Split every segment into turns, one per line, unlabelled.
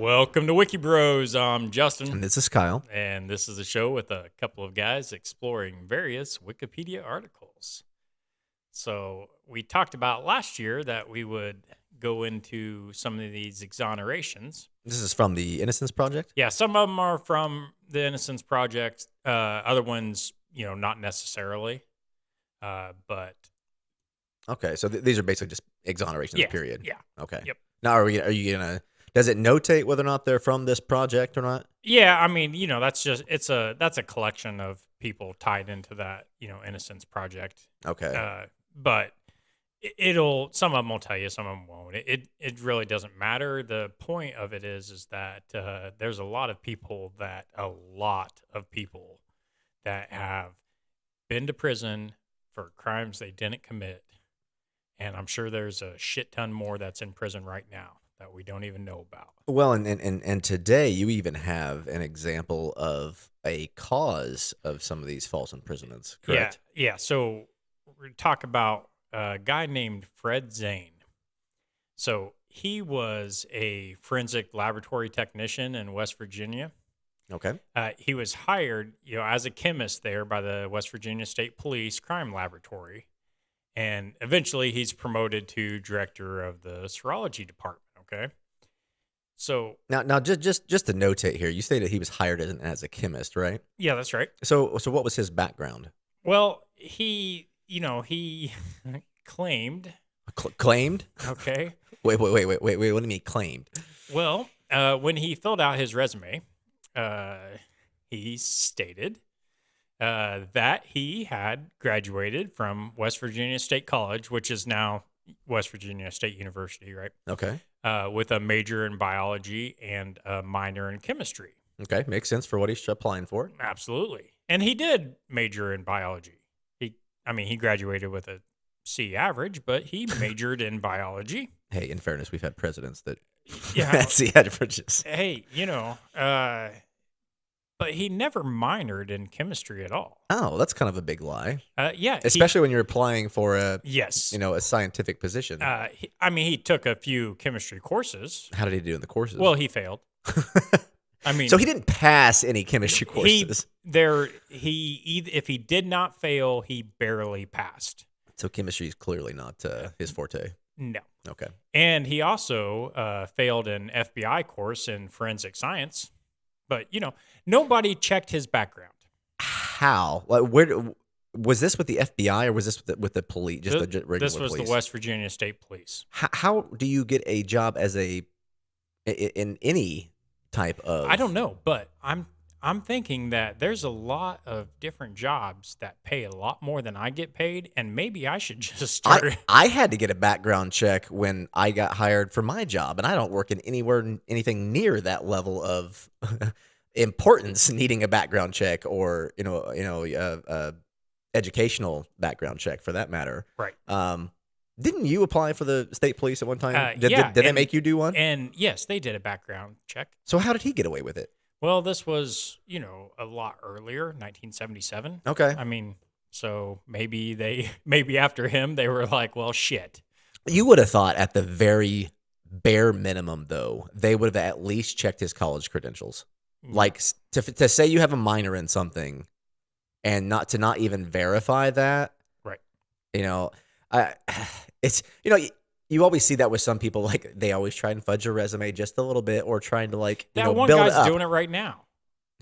Welcome to Wiki Bros. I'm Justin,
And this is Kyle.
and this is a show with a couple of guys exploring various Wikipedia articles. So, we talked about last year that we would go into some of these exonerations.
This is from the Innocence Project.
Yeah, some of them are from the Innocence Project, other ones, not necessarily. But
Okay, so these are basically just exonerations.
yeah,
Period.
yeah,
Okay.
yep.
Now, are you gonna? Does it notate whether or not they're from this project or not?
Yeah, I mean, that's a collection of people tied into that, Innocence Project.
Okay.
But it'll some of them will tell you, some of them won't. It really doesn't matter. The point of it is that there's a lot of people that have been to prison for crimes they didn't commit, and I'm sure there's a shit ton more that's in prison right now that we don't even know about.
Well, and today you even have an example of a cause of some of these false imprisonments. Correct.
Yeah. So we're going to talk about a guy named Fred Zain. So he was a forensic laboratory technician in West Virginia.
Okay.
He was hired, as a chemist there by the West Virginia State Police Crime Laboratory, and eventually he's promoted to director of the serology department. Okay. So
Now, just to notate here, you stated he was hired as a chemist, right?
yeah, that's right.
So what was his background?
Well, he claimed.
Claimed?
Okay.
Wait. What do you mean claimed?
Well, when he filled out his resume, he stated that he had graduated from West Virginia State College, which is now West Virginia State University, right?
Okay.
With a major in biology and a minor in chemistry.
Okay, makes sense for what he's applying for.
Absolutely. And he did major in biology. He graduated with a C average, but he majored in biology.
Hey, in fairness, we've had presidents that
Yeah.
C averages.
Hey, but he never minored in chemistry at all.
Oh, that's kind of a big lie.
Yeah.
Especially when you're applying for a
Yes.
a scientific position.
He took a few chemistry courses.
How did he do in the courses?
Well, he failed.
So he didn't pass any chemistry courses.
If he did not fail, he barely passed.
So chemistry is clearly not his forte.
No.
Okay.
And he also failed an FBI course in forensic science. But, nobody checked his background.
How? Like, where was this with the FBI or was this with the police? Just the regular
This was
police?
the West Virginia State Police.
How do you get a job as in any type of?
I don't know, but I'm thinking that there's a lot of different jobs that pay a lot more than I get paid, and maybe I should just start.
I had to get a background check when I got hired for my job, and I don't work in anything near that level of importance needing a background check or educational background check for that matter.
Right.
Didn't you apply for the state police at one time? Did
Yeah,
they make you do one?
And yes, they did a background check.
So how did he get away with it?
Well, this was, a lot earlier, 1977.
Okay.
So maybe after him, they were like, well, shit.
You would have thought at the very bare minimum, though, they would have at least checked his college credentials. Like to say you have a minor in something and not even verify that.
Right.
It's, you always see that with some people, like they always try and fudge a resume just a little bit or trying to
that one
build
guy's
up.
doing it right now.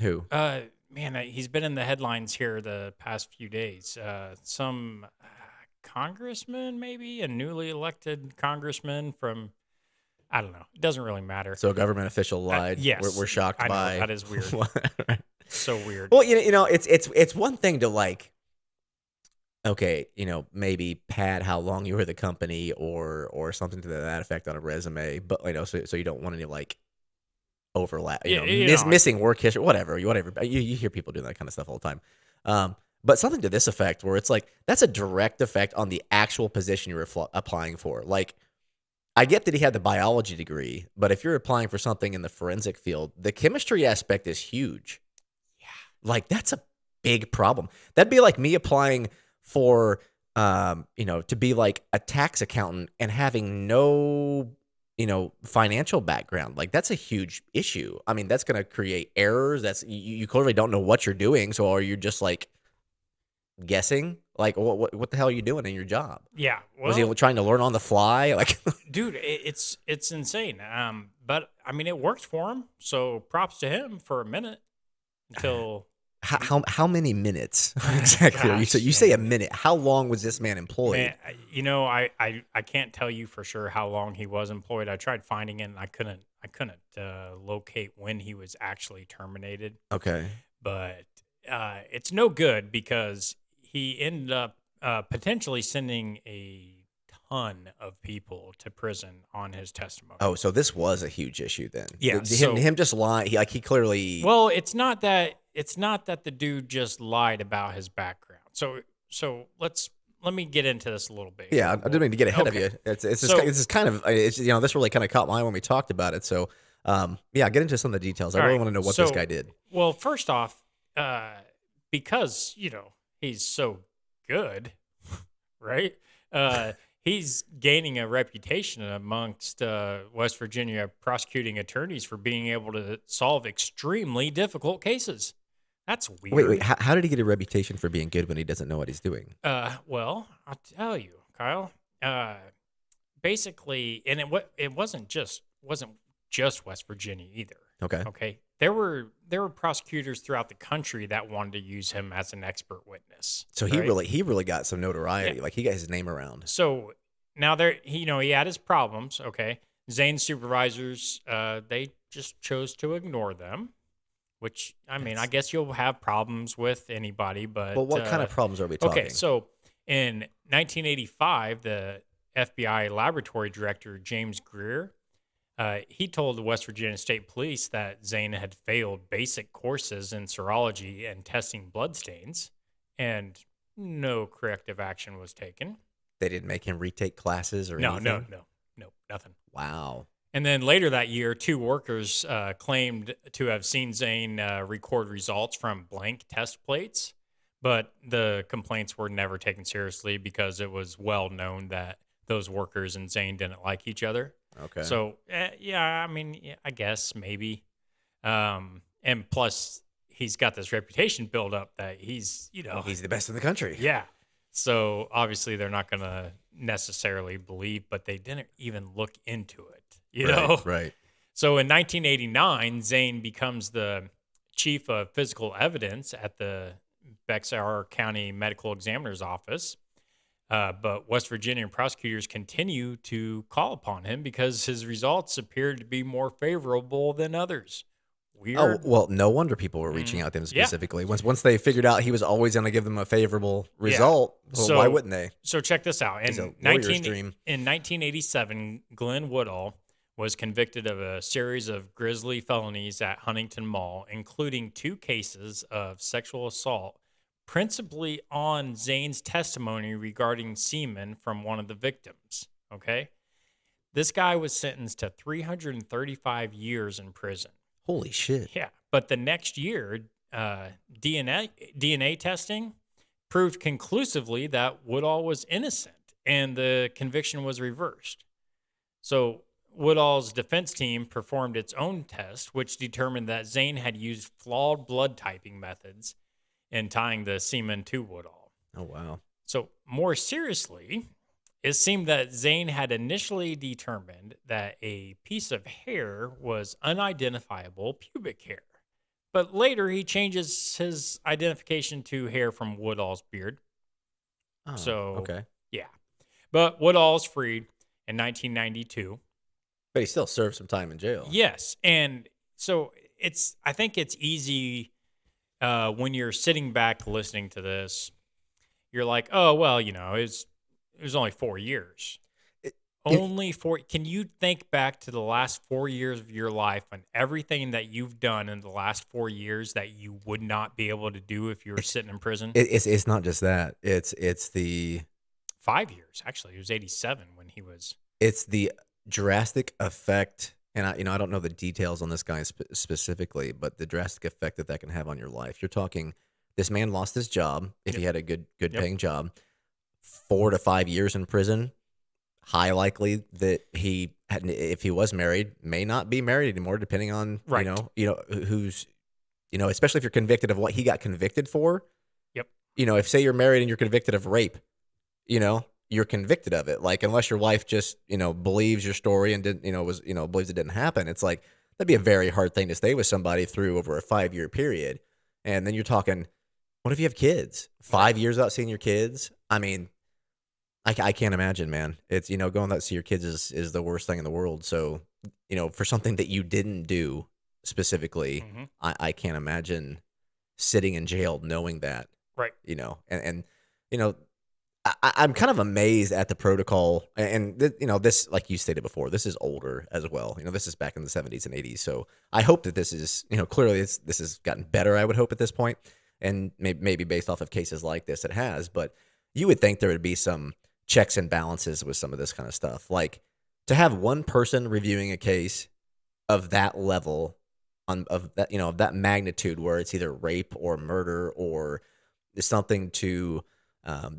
Who?
Man, he's been in the headlines here the past few days. Some congressman, maybe a newly elected congressman from, I don't know. It doesn't really matter.
So a government official lied.
Yes,
we're shocked
I know,
by
that is weird. So weird.
Well, it's one thing to like, okay, maybe pad how long you were at the company or something to that effect on a resume, but so you don't want any like overlap, missing work history, whatever. You hear people doing that kind of stuff all the time. But something to this effect where it's like that's a direct effect on the actual position you're applying for. Like, I get that he had the biology degree, but if you're applying for something in the forensic field, the chemistry aspect is huge.
Yeah.
Like, that's a big problem. That'd be like me applying for, to be like a tax accountant and having no financial background. Like, that's a huge issue. I mean, that's going to create errors. You clearly don't know what you're doing. So are you just like guessing? Like, what the hell are you doing in your job?
Yeah.
Was he
Well,
trying to learn on the fly? Like,
dude, it's insane. But I mean, it worked for him. So props to him for a minute until
how many minutes exactly are you? So
gosh,
you say a
man.
minute. How long was this man
Man,
employed?
I can't tell you for sure how long he was employed. I tried finding it, and I couldn't locate when he was actually terminated.
Okay.
But it's no good because he ended up potentially sending a ton of people to prison on his
Oh,
testimony.
so this was a huge issue then.
Yeah.
Him just lying. He clearly.
Well, it's not that the dude just lied about his background. So let me get into this a little bit
Yeah,
here.
I didn't mean to get ahead of
Okay.
you. It's just
So
this is kind of this really kind of caught my eye when we talked about it. So yeah, get into some of the details. I
all
really
right.
want to know what this guy
So
did.
well, first off, uh, because he's so good, right? Uh, he's gaining a reputation amongst West Virginia prosecuting attorneys for being able to solve extremely difficult cases. That's
Wait.
weird.
How did he get a reputation for being good when he doesn't know what he's doing?
Well, I'll tell you, Kyle. Uh, Basically, and it wasn't just West Virginia either.
Okay.
Okay, there were prosecutors throughout the country that wanted to use him as an expert witness.
So
Right?
he really got some
Yeah.
notoriety. Like, he got his name around.
So now he had his problems. Okay, Zane's supervisors, they just chose to ignore them. Which I mean, I
That's
guess you'll have problems with anybody,
Well,
but
what kind of problems are we
okay.
talking?
So in 1985, the FBI laboratory director James Greer, he told the West Virginia State Police that Zane had failed basic courses in serology and testing bloodstains, and no corrective action was taken.
They didn't make him retake classes or
No, no,
anything.
no, no, nothing.
Wow.
And then later that year, two workers claimed to have seen Zane record results from blank test plates, but the complaints were never taken seriously because it was well known that those workers and Zane didn't like each other.
Okay.
So, yeah, I mean, yeah, I guess maybe. And plus, he's got this reputation built up that
He's the best in the country.
yeah. So obviously they're not going to necessarily believe, but they didn't even look into it,
Right. Right.
So in 1989, Zane becomes the chief of physical evidence at the Bexar County Medical Examiner's Office. But West Virginia prosecutors continue to call upon him because his results appeared to be more favorable than others.
Oh,
Weird.
well, no wonder people were reaching out to him
Yeah.
specifically. Once they figured out he was always going to give them a favorable
Yeah.
result, well, why
So
wouldn't they?
So check this out.
He's a warrior's dream.
In 1987, Glenn Woodall was convicted of a series of grisly felonies at Huntington Mall, including 2 cases of sexual assault, principally on Zane's testimony regarding semen from one of the victims. Okay? This guy was sentenced to 335 years in prison.
Holy shit.
Yeah. But the next year, DNA testing proved conclusively that Woodall was innocent and the conviction was reversed. So Woodall's defense team performed its own test, which determined that Zane had used flawed blood typing methods in tying the semen to Woodall.
Oh, wow.
So more seriously, it seemed that Zane had initially determined that a piece of hair was unidentifiable pubic hair. But later he changes his identification to hair from Woodall's beard.
Oh,
So,
okay.
yeah. But Woodall's freed in 1992.
But he still served some time in jail.
Yes. And so I think it's easy when you're sitting back listening to this, you're like, oh, well, it was only 4 years.
It-
Only 4. Can you think back to the last 4 years of your life and everything that you've done in the last 4 years that you would not be able to do if you were sitting in prison?
It's not just that. It's the
5 years, actually. It was 87 when he was.
it's the drastic effect, and I don't know the details on this guy specifically, but the drastic effect that can have on your life. You're talking, this man lost his job if he had a good
Yep.
paying job, 4 to 5 years in prison. high likely that if he was married, may not be married anymore, depending on
Right.
who's especially if you're convicted of what he got convicted for.
Yep.
If say you're married and you're convicted of rape, you're convicted of it. Like unless your wife just believes your story and didn't was believes it didn't happen. It's like that'd be a very hard thing to stay with somebody through over a 5-year period. And then you're talking, what if you have kids?
Right.
5 years without seeing your kids? I mean, I can't imagine, man. It's going out to see your kids is the worst thing in the world. So, for something that you didn't do specifically,
Hmm.
I can't imagine sitting in jail knowing that,
Right.
and you know, I'm kind of amazed at the protocol, and this, like you stated before, this is older as well. This is back in the 70s and 80s. So I hope that this is, clearly this has gotten better. I would hope at this point, and maybe based off of cases like this, it has. But you would think there would be some checks and balances with some of this kind of stuff, like to have one person reviewing a case of that level, of that of that magnitude, where it's either rape or murder or something to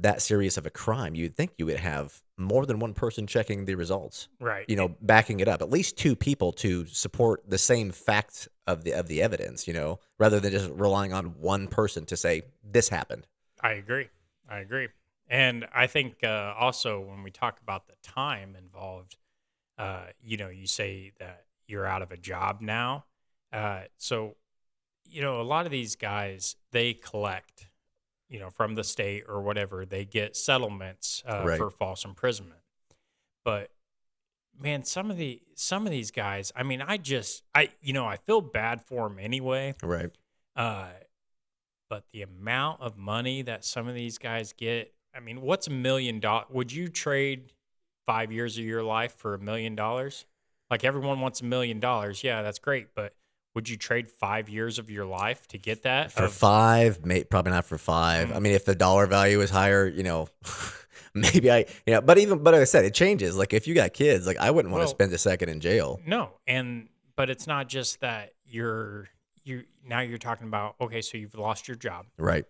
that serious of a crime. You'd think you would have more than one person checking the results,
Right.
backing it up, at least two people to support the same facts of the evidence, rather than just relying on one person to say this happened.
I agree. I agree. And I think also when we talk about the time involved, you say that you're out of a job now. So, a lot of these guys, they collect, from the state or whatever, they get settlements
Right.
for false imprisonment. But man, some of these guys, I mean, I feel bad for them anyway.
Right.
Uh, but the amount of money that some of these guys get, I mean, what's $1 million? Would you trade 5 years of your life for $1 million? Like everyone wants $1 million. Yeah, that's great. But would you trade 5 years of your life to get that?
For five, probably not for five. I
Mm,
mean, if the dollar value is higher, maybe but like I said, it changes. Like if you got kids, like I wouldn't want to
well,
spend a second in jail.
no. But it's not just that now you're talking about, okay, so you've lost your job.
Right.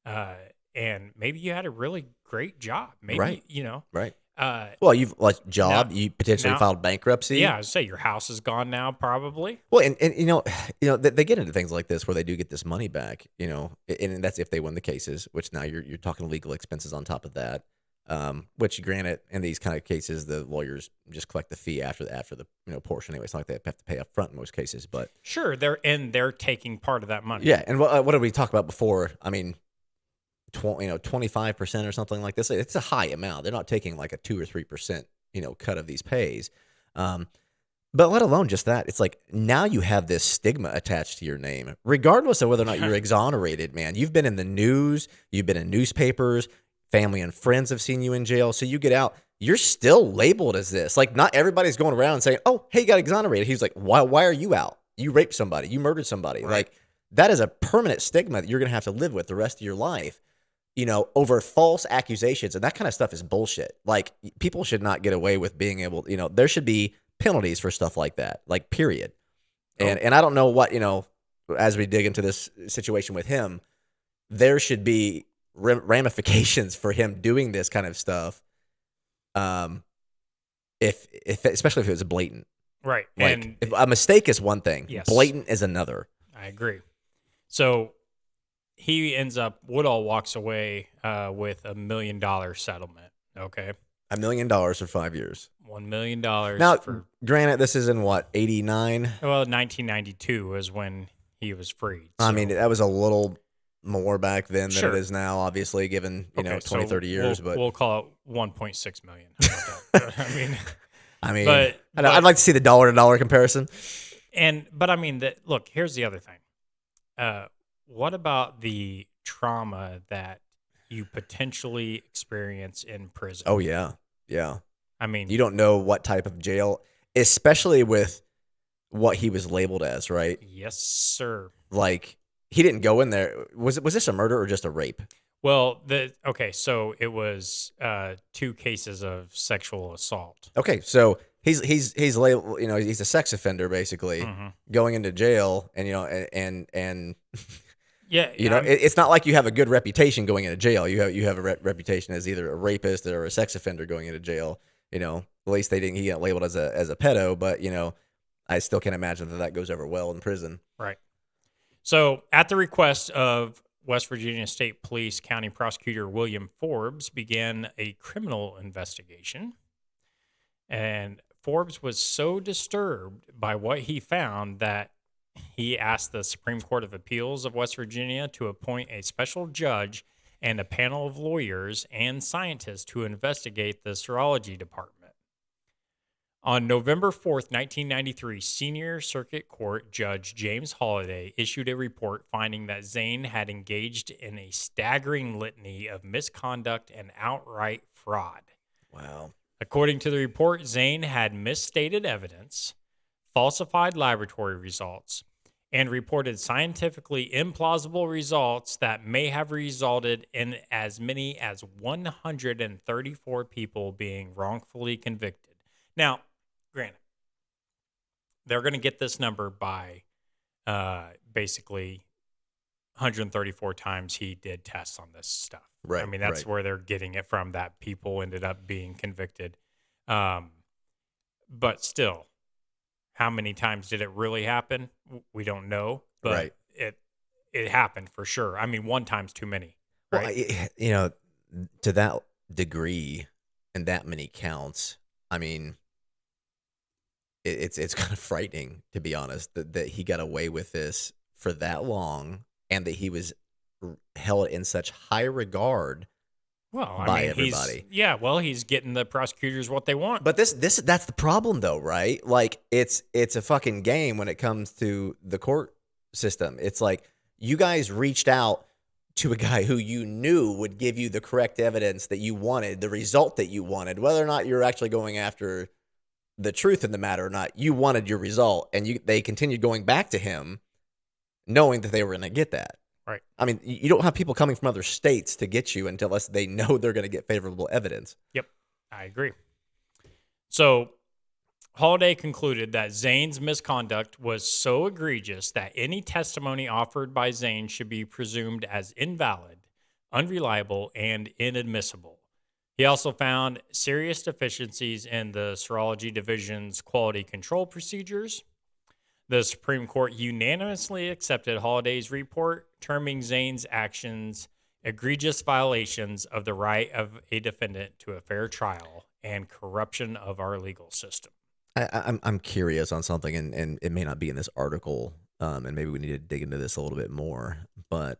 Uh, and maybe you had a really great job.
Right.
Maybe,
Right.
uh,
Well, you've lost
now,
job. You potentially
now,
filed bankruptcy.
yeah, I say your house is gone now, probably.
Well, and they get into things like this where they do get this money back. And that's if they win the cases. Which now you're talking legal expenses on top of that. Which granted, in these kind of cases, the lawyers just collect the fee after the portion anyway. It's not like they have to pay up front in most cases, but
Sure, they're taking part of that money.
yeah. And what did we talk about before? I mean, 25% or something like this. It's a high amount. They're not taking like a 2 or 3% cut of these pays. Um, but let alone just that, it's like now you have this stigma attached to your name, regardless of whether or not you're exonerated. Man, you've been in the news, you've been in newspapers, family and friends have seen you in jail. So you get out, you're still labeled as this. Like not everybody's going around saying, "Oh, hey, you got exonerated." He's like, "Why are you out? You raped somebody, you murdered somebody."
Right.
Like that is a permanent stigma that you're gonna have to live with the rest of your life. Over false accusations, and that kind of stuff is bullshit. Like people should not get away with being able, there should be penalties for stuff like that, like period. And
Oh,
and I don't know what, as we dig into this situation with him, there should be ramifications for him doing this kind of stuff. Um, if especially if it was blatant,
right.
like
And
if a mistake is one thing,
yes,
blatant is another.
I agree. So he ends up, Woodall walks away with $1 million settlement. Okay.
$1 million for 5 years.
$1 million
Now,
for,
granted, this is in what, 89?
well, 1992 is when he was freed.
I mean,
So,
that was a little more back then than it
sure.
is now, obviously, given,
Okay,
20, 30 years.
we'll,
But
we'll call it 1.6 million. How about that? I mean,
I mean,
but
I'd like to see the dollar to dollar comparison.
but I mean that. Look, here's the other thing. What about the trauma that you potentially experience in prison?
Oh, yeah. Yeah.
I mean,
You don't know what type of jail, especially with what he was labeled as, right?
yes, sir.
Like, he didn't go in there. Was this a murder or just a rape?
Well, so it was 2 cases of sexual assault.
Okay, so he's labeled, he's a sex offender basically,
Hmm.
going into jail, and and
Yeah,
it's not like you have a good reputation going into jail. You have a reputation as either a rapist or a sex offender going into jail. At least he got labeled as a pedo, but I still can't imagine that goes over well in prison.
Right. So, at the request of West Virginia State Police County Prosecutor William Forbes, began a criminal investigation. And Forbes was so disturbed by what he found that he asked the Supreme Court of Appeals of West Virginia to appoint a special judge and a panel of lawyers and scientists to investigate the serology department. On November 4th, 1993, Senior Circuit Court Judge James Holliday issued a report finding that Zain had engaged in a staggering litany of misconduct and outright fraud.
Wow.
According to the report, Zain had misstated evidence, falsified laboratory results, and reported scientifically implausible results that may have resulted in as many as 134 people being wrongfully convicted. Now, granted, they're going to get this number by basically 134 times he did tests on this stuff.
Right.
I mean, that's where they're getting it from, that people ended up being convicted. But still, how many times did it really happen? We don't know, but it happened for sure. I mean, one time's too many. Right?
Well, to that degree and that many counts, I mean, it's kind of frightening, to be honest, that he got away with this for that long and that he was held in such high regard by everybody.
He's getting the prosecutors what they want.
But that's the problem, though, right? Like, it's a fucking game when it comes to the court system. It's like you guys reached out to a guy who you knew would give you the correct evidence that you wanted, the result that you wanted, whether or not you're actually going after the truth in the matter or not. You wanted your result, and they continued going back to him knowing that they were going to get that.
Right.
I mean, you don't have people coming from other states to get you unless they know they're going to get favorable evidence.
Yep, I agree. So Holliday concluded that Zain's misconduct was so egregious that any testimony offered by Zain should be presumed as invalid, unreliable, and inadmissible. He also found serious deficiencies in the Serology Division's quality control procedures. The Supreme Court unanimously accepted Holliday's report, terming Zain's actions egregious violations of the right of a defendant to a fair trial and corruption of our legal system.
I'm curious on something, and it may not be in this article, and maybe we need to dig into this a little bit more, but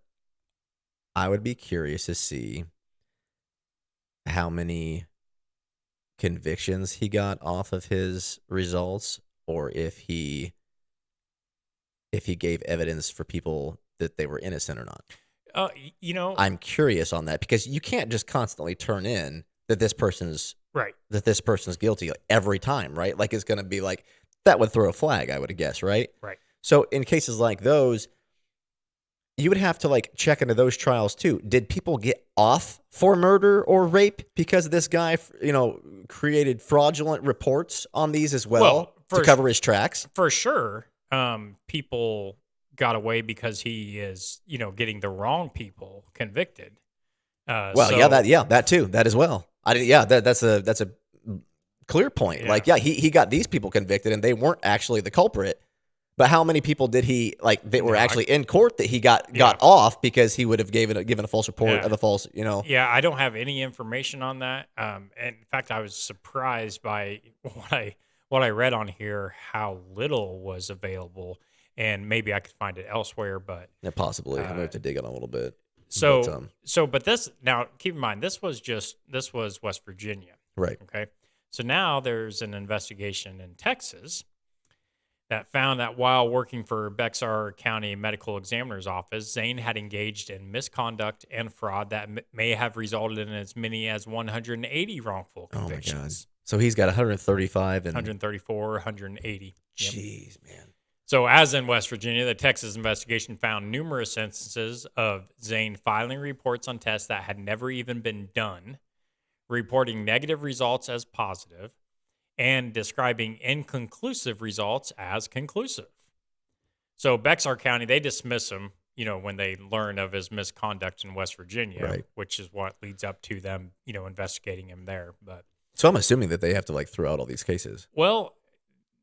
I would be curious to see how many convictions he got off of his results, or if he gave evidence for people that they were innocent or not. I'm curious on that, because you can't just constantly turn in that this person's
right,
that this person's guilty every time, right? Like, it's going to be like, that would throw a flag, I would guess, right?
Right.
So in cases like those, you would have to like check into those trials too. Did people get off for murder or rape because this guy, created fraudulent reports on these as well to cover his tracks?
For sure. People got away because he is, getting the wrong people convicted.
That too, that as well. That's a clear point.
Yeah.
Like, he got these people convicted and they weren't actually the culprit. But how many people did he that were actually in court that he got off because he would have given a false report of a false,
Yeah, I don't have any information on that. And in fact, I was surprised by what I read on here, how little was available, and maybe I could find it elsewhere. But
possibly, I'm gonna have to dig on a little bit.
But this, now keep in mind, this was West Virginia,
right?
Okay, so now there's an investigation in Texas that found that while working for Bexar County Medical Examiner's Office, Zain had engaged in misconduct and fraud that may have resulted in as many as 180 wrongful convictions.
Oh my God. So he's got 135 and
134, 180.
Jeez, man.
So as in West Virginia, the Texas investigation found numerous instances of Zain filing reports on tests that had never even been done, reporting negative results as positive, and describing inconclusive results as conclusive. So Bexar County, they dismiss him, when they learn of his misconduct in West Virginia,
right,
which is what leads up to them, investigating him there. But
So I'm assuming that they have to like throw out all these cases.
Well,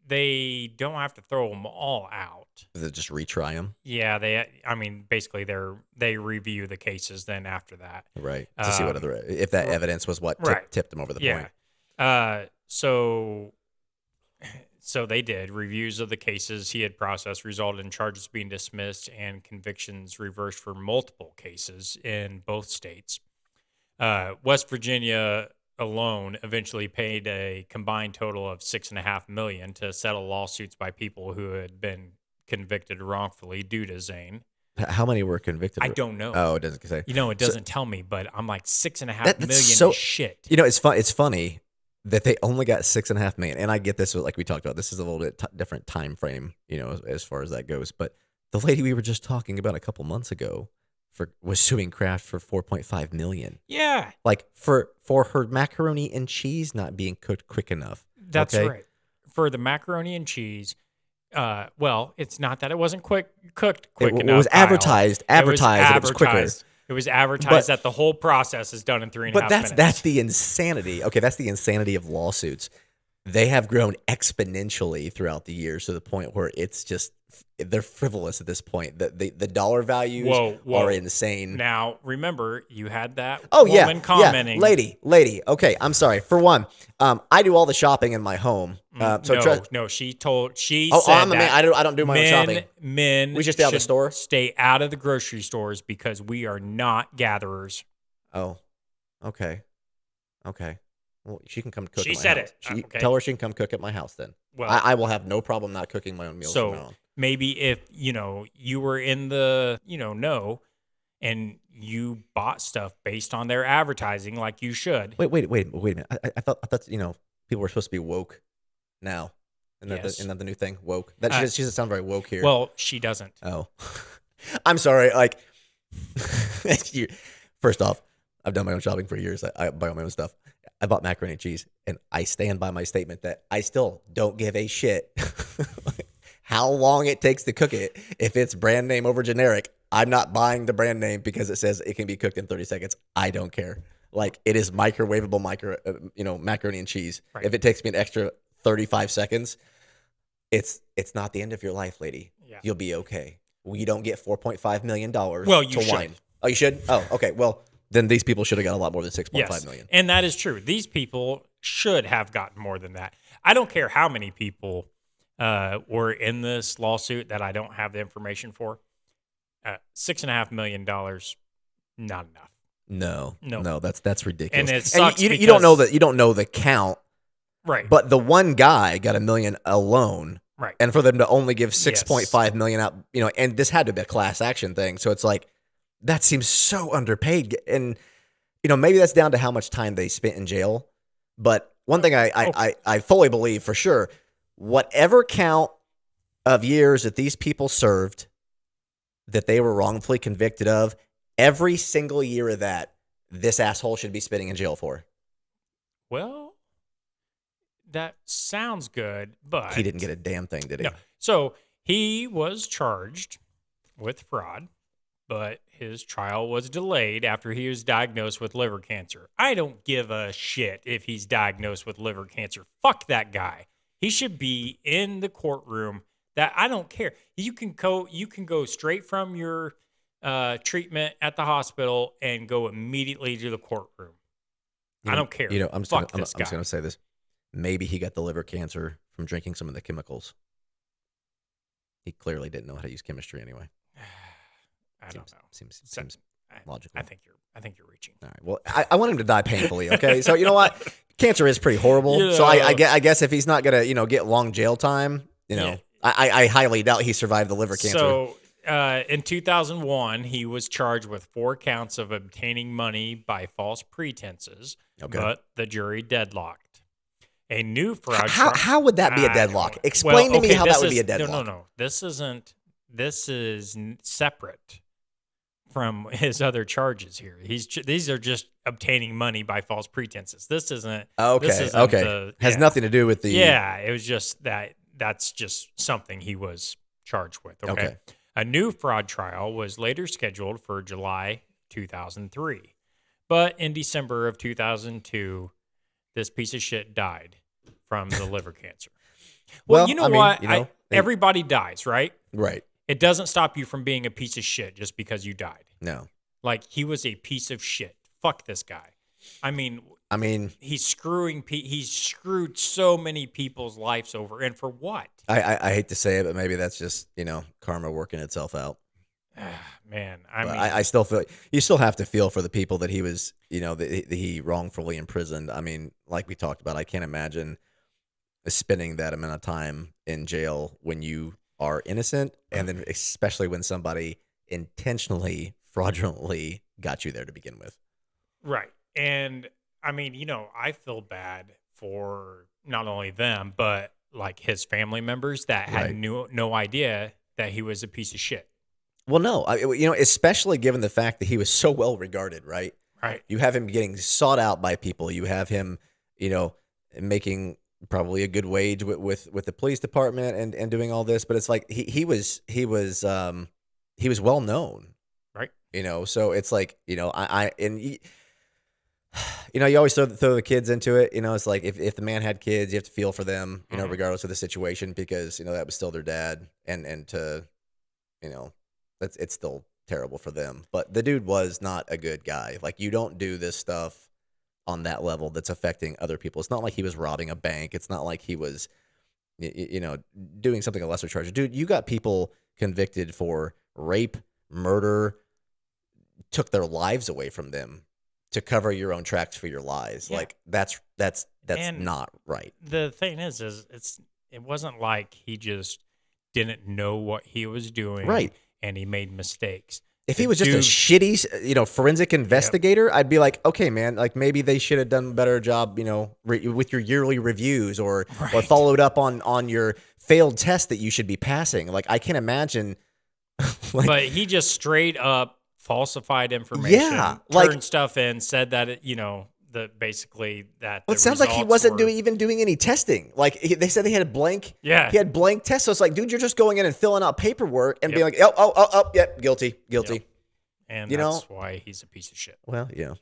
they don't have to throw them all out.
They just retry them,
Yeah, I mean, basically, they review the cases. Then after that,
right? To see what other if that evidence was what
right,
tipped them over the
yeah.
point.
So they did reviews of the cases he had processed, resulted in charges being dismissed and convictions reversed for multiple cases in both states. West Virginia alone eventually paid a combined total of $6.5 million to settle lawsuits by people who had been convicted wrongfully due to Zain.
How many were convicted?
I don't know.
Oh, it doesn't say.
It
So
doesn't tell me, but I'm like $6.5
that's
million
so
is shit.
It's fun. It's funny that they only got $6.5 million, and I get this. Like we talked about, this is a little bit different time frame, as far as that goes. But the lady we were just talking about a couple months ago was suing Kraft for $4.5 million.
Yeah,
Like for her macaroni and cheese not being cooked quick enough.
that's
okay?
right. For the macaroni and cheese, well, it's not that it wasn't cooked quick enough.
It was
Kyle.
advertised that it was quicker.
It was advertised that the whole process is done in 3.5 minutes.
But that's the insanity. Okay, that's the insanity of lawsuits. They have grown exponentially throughout the years to the point where it's just they're frivolous at this point. The dollar values are insane.
Now, remember, you had that
woman
commenting.
Yeah. Lady. Okay, I'm sorry. For one, I do all the shopping in my home.
She said
I'm a man. I don't do my own shopping.
Men
we should stay out of the store.
Stay out of the grocery stores because we are not gatherers.
Oh, okay. Well, she can come cook.
She
at my
said
house.
it. Okay.
Tell her she can come cook at my house. Then,
well,
I will have no problem not cooking my own meals.
So
from now on.
maybe if you were in the know, and you bought stuff based on their advertising, like you should.
Wait a minute. I thought people were supposed to be woke now. Isn't that the new thing? Woke. That she doesn't sound very woke here.
Well, she doesn't.
Oh, I'm sorry. Like, first off, I've done my own shopping for years. I buy all my own stuff. I bought macaroni and cheese, and I stand by my statement that I still don't give a shit how long it takes to cook it. If it's brand name over generic, I'm not buying the brand name because it says it can be cooked in 30 seconds. I don't care. Like, it is microwavable macaroni and cheese. Right. If it takes me an extra 35 seconds, it's not the end of your life, lady. Yeah. You'll be okay. You don't get $4.5 million to whine. Oh, you should? Oh, okay. Well, then these people should have got a lot more than $6.5 million.
And that is true. These people should have gotten more than that. I don't care how many people were in this lawsuit that I don't have the information for. $6.5 million, not enough.
No, that's ridiculous.
And it sucks
you don't know the count,
right?
But the one guy got $1 million alone,
right?
And for them to only give $6.5 million out, and this had to be a class action thing, so it's like that seems so underpaid, and maybe that's down to how much time they spent in jail. But one thing I fully believe for sure, whatever count of years that these people served, that they were wrongfully convicted of, every single year of that, this asshole should be spitting in jail for.
Well, that sounds good, but
he didn't get a damn thing, did he?
No. So he was charged with fraud, but his trial was delayed after he was diagnosed with liver cancer. I don't give a shit if he's diagnosed with liver cancer. Fuck that guy. He should be in the courtroom. That I don't care. You can go straight from your treatment at the hospital and go immediately to the courtroom. I don't care.
I'm just going to say this. Maybe he got the liver cancer from drinking some of the chemicals. He clearly didn't know how to use chemistry anyway.
I don't know.
Seems logical.
I think you're reaching.
All right. Well, I want him to die painfully. Okay. So you know what? Cancer is pretty horrible. So I guess if he's not gonna get long jail time, I highly doubt he survived the liver cancer.
So in 2001, he was charged with 4 counts of obtaining money by false pretenses, but the jury deadlocked. A new fraud.
How would that be a deadlock? Explain to me how that would be a deadlock.
No. This is separate from his other charges here. These are just obtaining money by false pretenses. This isn't.
Okay. Has nothing to do with the.
Yeah, it was just that. That's just something he was charged with. Okay. A new fraud trial was later scheduled for July 2003, but in December of 2002, this piece of shit died from the liver cancer. Well,
Well,
you know
I mean,
what?
they
Everybody dies, right?
right.
It doesn't stop you from being a piece of shit just because you died.
No.
Like, he was a piece of shit. Fuck this guy. I mean,
I mean,
he's screwed so many people's lives over, and for what?
I hate to say it, but maybe that's just, karma working itself out.
Man, I
But
mean,
I still feel you still have to feel for the people that he was, that he wrongfully imprisoned. I mean, like we talked about, I can't imagine spending that amount of time in jail when you are innocent, and then especially when somebody intentionally, fraudulently got you there to begin with.
right. And I mean, I feel bad for not only them, but like his family members that had
Right.
no idea that he was a piece of shit.
Well, no, especially given the fact that he was so well regarded, right?
Right.
You have him getting sought out by people. You have him, you know, making probably a good wage with the police department and doing all this. But it's like he was well known,
Right.
So it's like, you always throw the kids into it. It's like if the man had kids, you have to feel for them,
Mhm.
regardless of the situation, because that was still their dad, and to you know it's still terrible for them. But the dude was not a good guy. Like, you don't do this stuff on that level that's affecting other people. It's not like he was robbing a bank. It's not like he was doing something a lesser charge. Dude, you got people convicted for rape, murder, took their lives away from them to cover your own tracks for your lies.
Yeah.
Like, that's
And
not right.
the thing is it wasn't like he just didn't know what he was doing
Right.
and he made mistakes.
If
The
he was just a
dude,
shitty, forensic investigator, I'd be like, okay, man, like maybe they should have done a better job, with your yearly reviews, or
right.
followed up on your failed test that you should be passing. Like, I can't imagine, like,
But he just straight up falsified
yeah,
information,
like,
turned stuff in, said that that basically that
well,
the
it sounds like he
results
wasn't
were
even doing any testing. Like, they said
yeah.
he had blank tests. So it's like, dude, you're just going in and filling out paperwork and
Yep.
being like, oh, yep, guilty.
Yep. And
You know,
that's why he's a piece of shit.
well, yeah,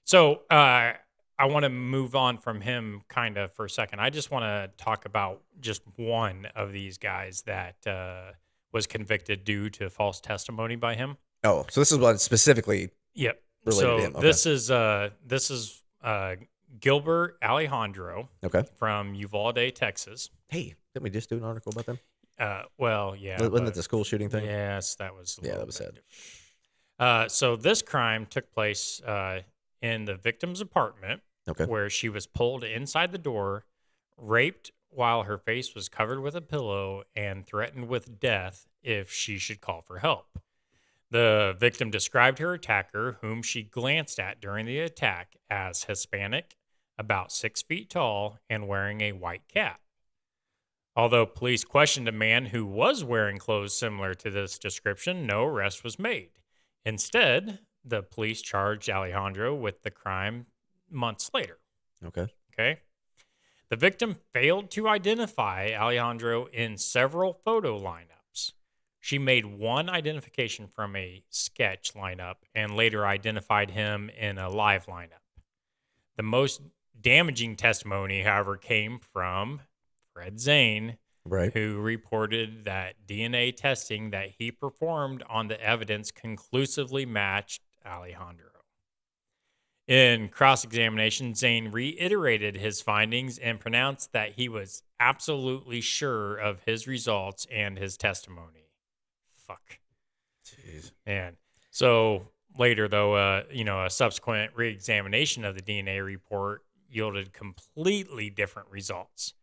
So I want to move on from him kind of for a second. I just want to talk about just one of these guys that was convicted due to false testimony by him.
oh, so this is one specifically
Yep.
related to
So
him. Okay,
this is Gilbert Alejandro
okay.
from Uvalde, Texas.
Hey, didn't we just do an article about them?
Well, yeah,
Wasn't
but
that the school shooting thing?
yes, that was a
Yeah, that
little
was
bit
sad.
different. So this crime took place in the victim's apartment,
Okay.
where she was pulled inside the door, raped while her face was covered with a pillow, and threatened with death if she should call for help. The victim described her attacker, whom she glanced at during the attack, as Hispanic, about 6 feet tall, and wearing a white cap. Although police questioned a man who was wearing clothes similar to this description, no arrest was made. Instead, the police charged Alejandro with the crime months later.
Okay.
Okay. The victim failed to identify Alejandro in several photo lineups. She made one identification from a sketch lineup and later identified him in a live lineup. The most damaging testimony, however, came from Fred Zain,
Right.
who reported that DNA testing that he performed on the evidence conclusively matched Alejandro. In cross examination, Zane reiterated his findings and pronounced that he was absolutely sure of his results and his testimony. Fuck.
Jeez.
Man. So later, though, a subsequent re examination of the DNA report yielded completely different results.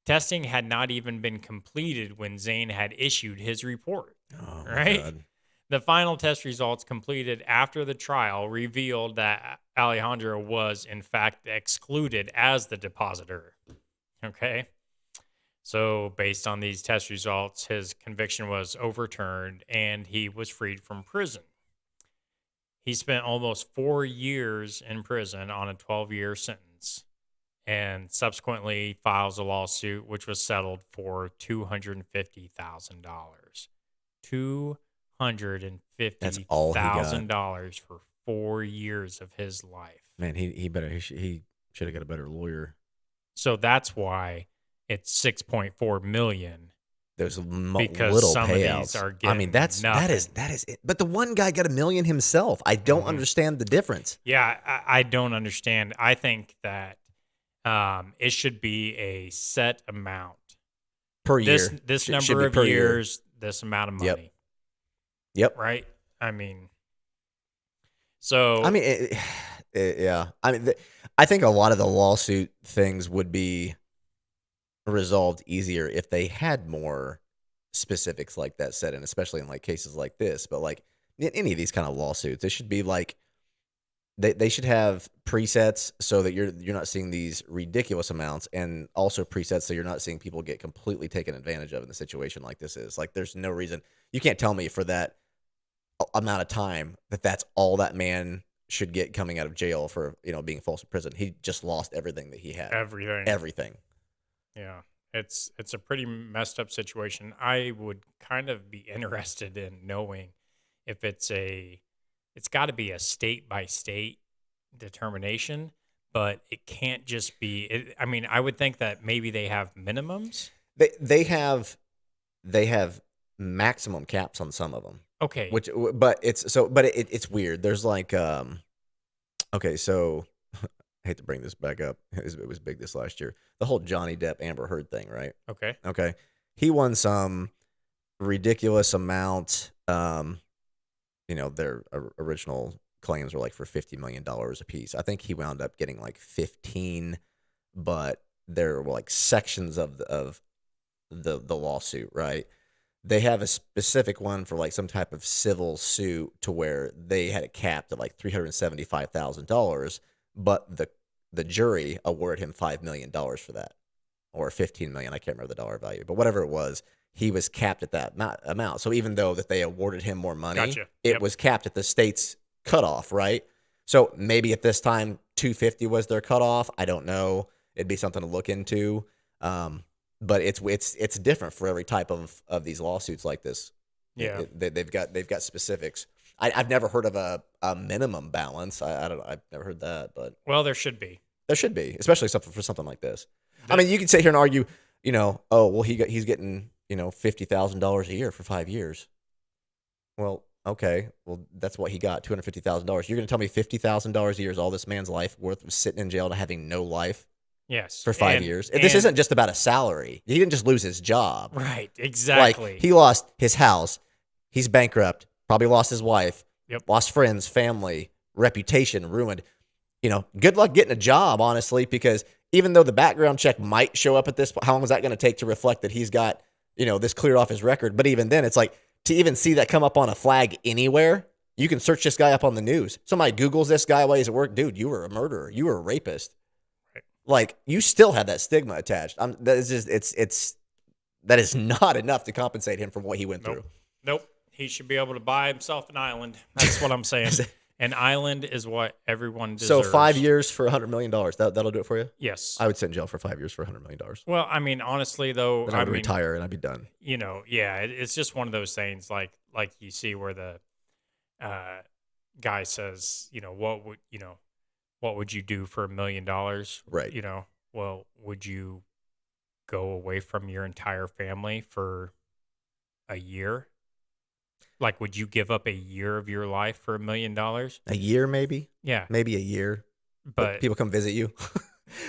Testing had not even been completed when Zane had issued his report.
Oh, my
Right?
God.
The final test results completed after the trial revealed that Alejandro was, in fact, excluded as the depositor. Okay. So, based on these test results, his conviction was overturned and he was freed from prison. He spent almost 4 years in prison on a 12-year sentence and subsequently files a lawsuit which was settled for $250,000.
That's all he got.
$250,000 for 4 years of his life.
Man, he Should have got a better lawyer.
So that's why it's 6.4 million
There's
because
little
some of these
payouts.
are
I mean,
getting
that
nothing.
is it. But the one guy got $1 million himself. I don't
Mhm.
understand the difference
Yeah, I don't understand. I think that it should be a set amount.
per
This
year.
this
Should
number
be
of
per year.
years, this amount of
Yep.
money,
Yep.
right? I mean,
I
so
mean, yeah. I mean, I think a lot of the lawsuit things would be resolved easier if they had more specifics like that set in, especially in like cases like this. But like in any of these kind of lawsuits, it should be like they should have presets so that you're not seeing these ridiculous amounts, and also presets so you're not seeing people get completely taken advantage of in the situation like this is. Like, there's no reason you can't tell me for that amount of time that that's all that man should get coming out of jail for being false in prison. He just lost everything that he had,
everything.
everything.
Yeah. It's a pretty messed up situation. I would kind of be interested in knowing if it's got to be a state by state determination, but it can't just be I mean, I would think that maybe they have minimums.
They have maximum caps on some of them.
Okay.
Which, but it's weird. There's like, okay, so I hate to bring this back up. It was big this last year. The whole Johnny Depp Amber Heard thing, right?
Okay.
Okay, he won some ridiculous amount. Their original claims were like for $50 million a piece. I think he wound up getting like 15, but there were like sections of the lawsuit, right? They have a specific one for like some type of civil suit to where they had it capped at like $375,000, but the jury awarded him $5 million for that, or 15 million. I can't remember the dollar value, but whatever it was, he was capped at that amount. So even though that they awarded him more money,
Gotcha.
it
Yep.
was capped at the state's cutoff, right? So maybe at this time 250 was their cutoff. I don't know. It'd be something to look into. But it's different for every type of these lawsuits like this.
Yeah.
They've got specifics. I've never heard of a minimum balance. I don't know. I've never heard that, but
Well, there should be.
there should be, especially something for something like this. I mean, you can sit here and argue, oh well, he's getting $50,000 a year for 5 years. Well, okay, well that's what he got, $250,000. You're going to tell me $50,000 a year is all this man's life worth of sitting in jail to having no life
Yes.
for 5 years? This isn't just about a salary. He didn't just lose his job.
Right.
Like,
Exactly.
he lost his house. He's bankrupt. Probably lost his wife.
Yep.
Lost friends, family, reputation ruined. Good luck getting a job, honestly, because even though the background check might show up at this point, how long is that going to take to reflect that he's got, this cleared off his record? But even then, it's like, to even see that come up on a flag anywhere, you can search this guy up on the news. Somebody Googles this guy while he's at work. Dude, you were a murderer. You were a rapist.
Right.
Like, you still have that stigma attached. That is just, that is not enough to compensate him for what he went through.
Nope. He should be able to buy himself an island. That's what I'm saying. An island is what everyone deserves.
So 5 years for $100 million. That'll do it for you?
Yes.
I would sit in jail for 5 years for $100 million.
Well, I mean, honestly, though,
Then I would retire and I'd be done.
Yeah, it's just one of those things, like you see where the guy says, what would you do for $1 million?
Right.
Well, would you go away from your entire family for a year? Like, would you give up a year of your life for $1 million?
A year, maybe?
Yeah.
Maybe a year.
But
people come visit you.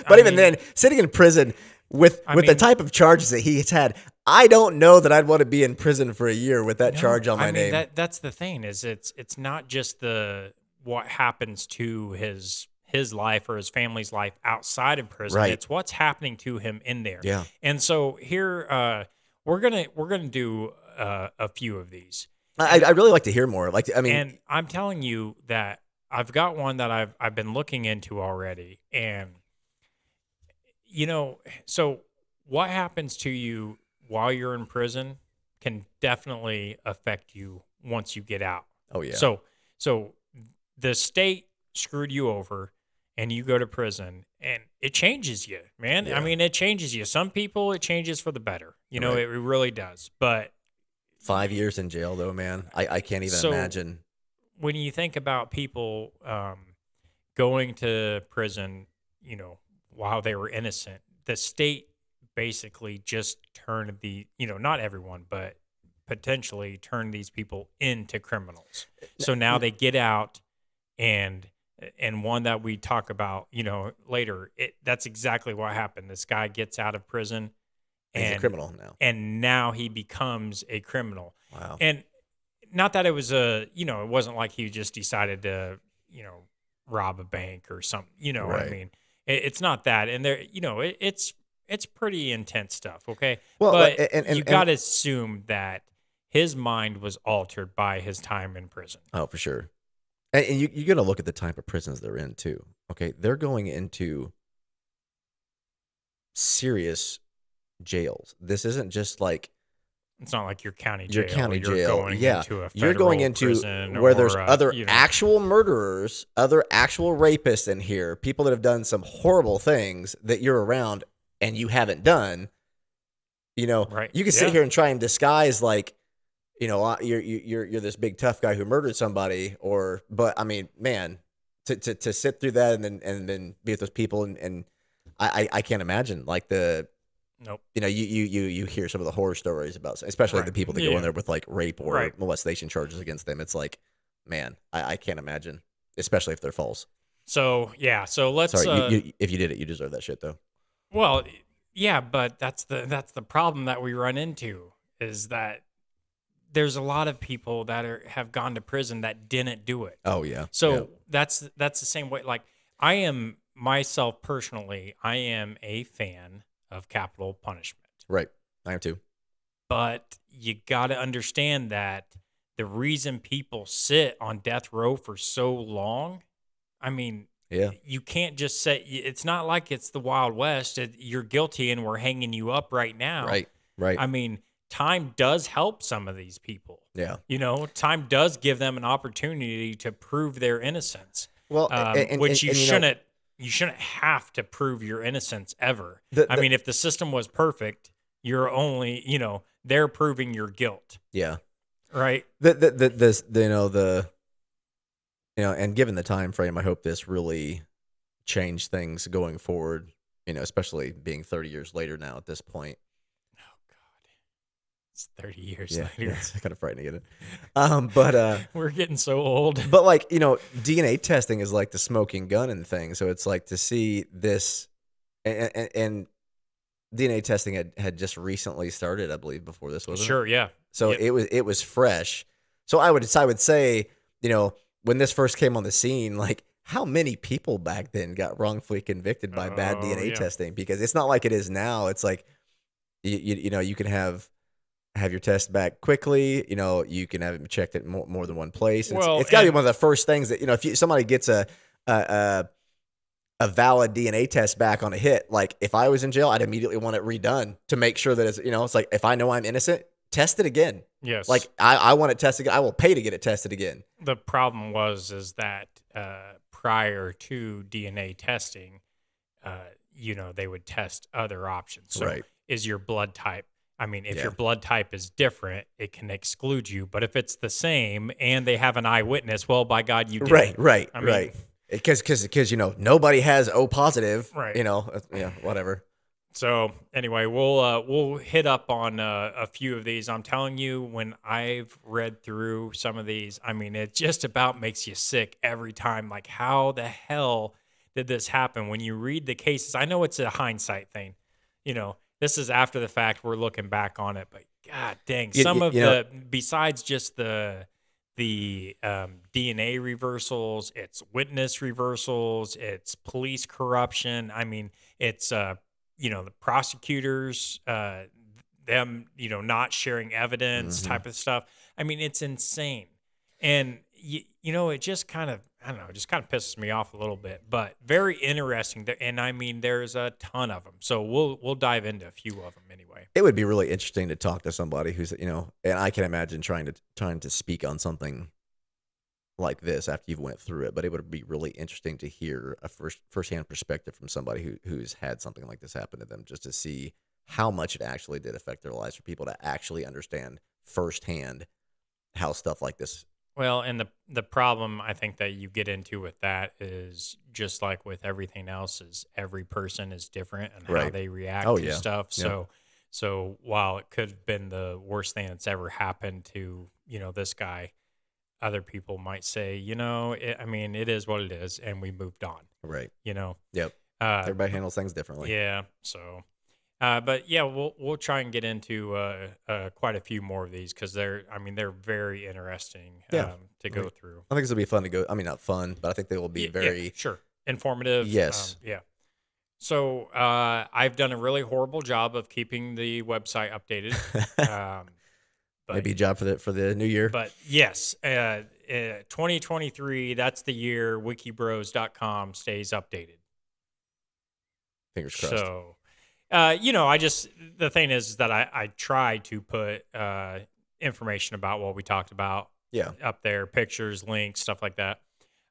But even then, sitting in prison with the type of charges that he's had, I don't know that I'd want to be in prison for a year with that charge on my name.
That's the thing, is it's not just what happens to his life or his family's life outside of prison.
Right.
It's what's happening to him in there.
Yeah.
And so here we're gonna do a few of these.
I'd really like to hear more.
And I'm telling you that I've got one that I've been looking into already, and so what happens to you while you're in prison can definitely affect you once you get out.
Oh yeah.
So the state screwed you over, and you go to prison, and it changes you, man.
Yeah.
I mean, it changes you. Some people, it changes for the better.
Right.
It really does. But
5 years in jail, though, man, I can't even imagine.
When you think about people going to prison while they were innocent. The state basically just turned not everyone, but potentially turned these people into criminals. So now they get out, and one that we talk about, later, that's exactly what happened. This guy gets out of prison,
He's a
and
criminal now.
now he becomes a criminal.
Wow.
And not that it was it wasn't like he just decided to, rob a bank or something, what I
Right.
mean? It's not that. And there, it's pretty intense stuff. Okay.
Well,
But
and
you got to assume that his mind was altered by his time in prison.
oh, for sure. And you got to look at the type of prisons they're in too. Okay, they're going into serious jails. This isn't just like
It's not like your county
your
jail.
county
You're
jail.
going
Yeah,
into a
you're going
federal
into
prison
where there's
or,
other actual murderers, other actual rapists in here, people that have done some horrible things that you're around and you haven't done.
Right.
You can sit
Yeah.
here and try and disguise like, you're this big tough guy who murdered somebody, but I mean, man, to sit through that and then be with those people and I can't imagine like
Nope.
you hear some of the horror stories about, especially
Right.
the people that go
Yeah.
in there with like rape or
Right.
molestation charges against them. It's like, man, I can't imagine, especially if they're false.
So, yeah. So let's,
Sorry, if you did it, you deserve that shit though.
well, yeah, but that's the problem that we run into is that there's a lot of people that have gone to prison that didn't do it.
Oh yeah.
So
Yeah.
that's the same way. Like I am myself personally, I am a fan of capital punishment,
Right. I am too.
but you got to understand that the reason people sit on death row for so long, I mean,
Yeah.
you can't just say it's not like it's the Wild West. You're guilty and we're hanging you up right now.
Right. Right.
I mean, time does help some of these people.
Yeah.
Time does give them an opportunity to prove their innocence.
Well,
Which you
and,
shouldn't. You shouldn't have to prove your innocence ever. I mean, if the system was perfect, you're only, they're proving your guilt.
yeah.
Right.
And given the time frame, I hope this really changed things going forward. Especially being 30 years later now at this point.
Oh God, it's 30 years
Yeah,
later.
it's kind of frightening, isn't it? But
We're getting so old.
but like DNA testing is like the smoking gun and thing. So it's like to see this, and DNA testing had just recently started, I believe, before this wasn't it?
Sure. Yeah.
So
Yep.
it was fresh. So I would say, when this first came on the scene, like how many people back then got wrongfully convicted by bad
Oh,
DNA
yeah.
testing? Because it's not like it is now. It's like you can have your test back quickly. You can have it checked at more than one place.
Well,
It's got to be
and-
one of the first things that if somebody gets a valid DNA test back on a hit, like if I was in jail, I'd immediately want it redone to make sure that it's like if I know I'm innocent, test it again.
Yes.
Like I want it tested again. I will pay to get it tested again.
The problem is that prior to DNA testing, they would test other options. So
Right.
is your blood type? I mean, if
Yeah.
your blood type is different, it can exclude you. But if it's the same and they have an eyewitness, well, by God, you did.
Right.
I mean-
Right. Because nobody has O positive.
Right.
Yeah. Whatever.
So anyway, we'll hit up on a few of these. I'm telling you, when I've read through some of these, I mean, it just about makes you sick every time. Like, how the hell did this happen? When you read the cases, I know it's a hindsight thing. This is after the fact. We're looking back on it, but God dang, besides just the DNA reversals, it's witness reversals, it's police corruption. I mean, it's the prosecutors, them, not sharing evidence type of stuff. I mean, it's insane. And, it just kind of, I don't know, it just kind of pisses me off a little bit, but very interesting. And I mean, there's a ton of them. So we'll dive into a few of them anyway.
It would be really interesting to talk to somebody who's, and I can imagine trying to speak on something like this after you've went through it, but it would be really interesting to hear a firsthand perspective from somebody who's had something like this happen to them, just to see how much it actually did affect their lives, for people to actually understand firsthand how stuff like this
Well, and the problem I think that you get into with that is just like with everything else is every person is different and how
Right.
they react
Oh
to
yeah.
stuff.
Yep.
So while it could have been the worst thing that's ever happened to, this guy, other people might say, I mean, it is what it is and we moved on,
Right.
you know.
Yep.
Uh
Everybody handles things differently.
yeah, so but yeah, we'll try and get into quite a few more of these because they're very interesting
Yeah.
to
I
go
think,
through.
I think this will be fun to go. I mean, not fun, but I think they will be
Yeah,
very.
sure, informative.
Yes.
Yeah. So I've done a really horrible job of keeping the website updated. Um, but
Maybe a job for the new year.
but yes, 2023. That's the year. Wikibros.com stays updated.
Fingers crossed.
So, the thing is that I try to put information about what we talked about
Yeah.
up there, pictures, links, stuff like that.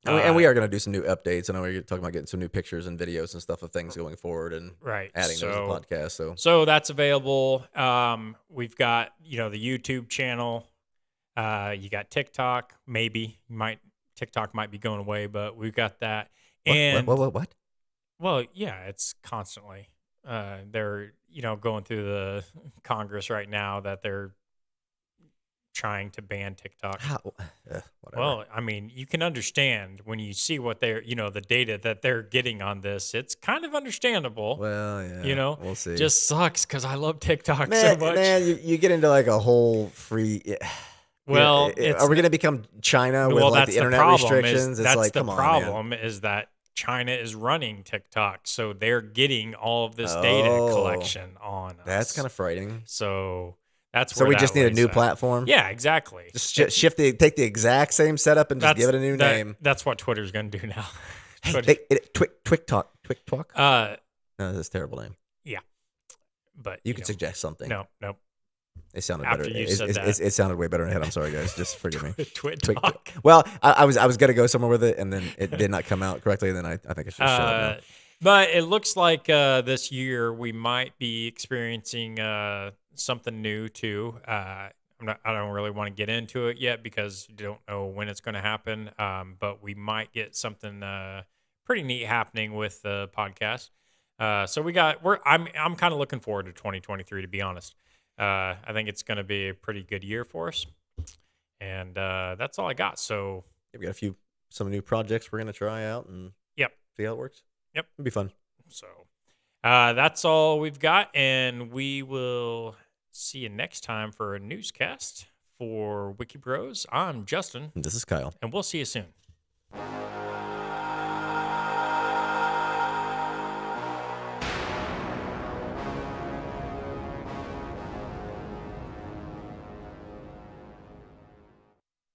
And we are going to do some new updates. I know we're talking about getting some new pictures and videos and stuff of things going forward and
Right.
adding those to the podcast.
So that's available. We've got, the YouTube channel. You got TikTok, maybe TikTok might be going away, but we've got that. And
What?
well, yeah, it's constantly. They're, going through the Congress right now that they're trying to ban TikTok.
How? Whatever.
Well, I mean, you can understand when you see what they're, the data that they're getting on this. It's kind of understandable.
Well, yeah. We'll see.
Just sucks because I love TikTok
man,
so much.
Man, you get into like a whole free.
Well,
are we going to become China with like the internet restrictions?
That's
like,
the
come on,
problem is that China is running TikTok, so they're getting all of this data collection on us.
That's kind of frightening.
So that's
so
where
we just need a new
at.
platform.
Yeah, exactly.
Just take the exact same setup and just give it a new name.
That's what Twitter's going to do now.
Hey, Twik Talk.
No,
that's a terrible name.
Yeah, but
you can suggest something.
No.
It sounded
After
better.
you said that.
It sounded way better in my head. I'm sorry, guys. Just forgive me.
Twit
Twik
Talk.
Well, I was gonna go somewhere with it, and then it did not come out correctly. And then I think I should shut up now.
But it looks like this year we might be experiencing something new too. I don't really want to get into it yet because you don't know when it's going to happen. But we might get something pretty neat happening with the podcast. So I'm kind of looking forward to 2023, to be honest. I think it's going to be a pretty good year for us. And that's all I got. So
we got some new projects we're going to try out and see how it works.
Yep.
It'll be fun.
So that's all we've got. And we will see you next time for a newscast for Wiki Bros. I'm Justin.
And this is Kyle.
And we'll see you soon.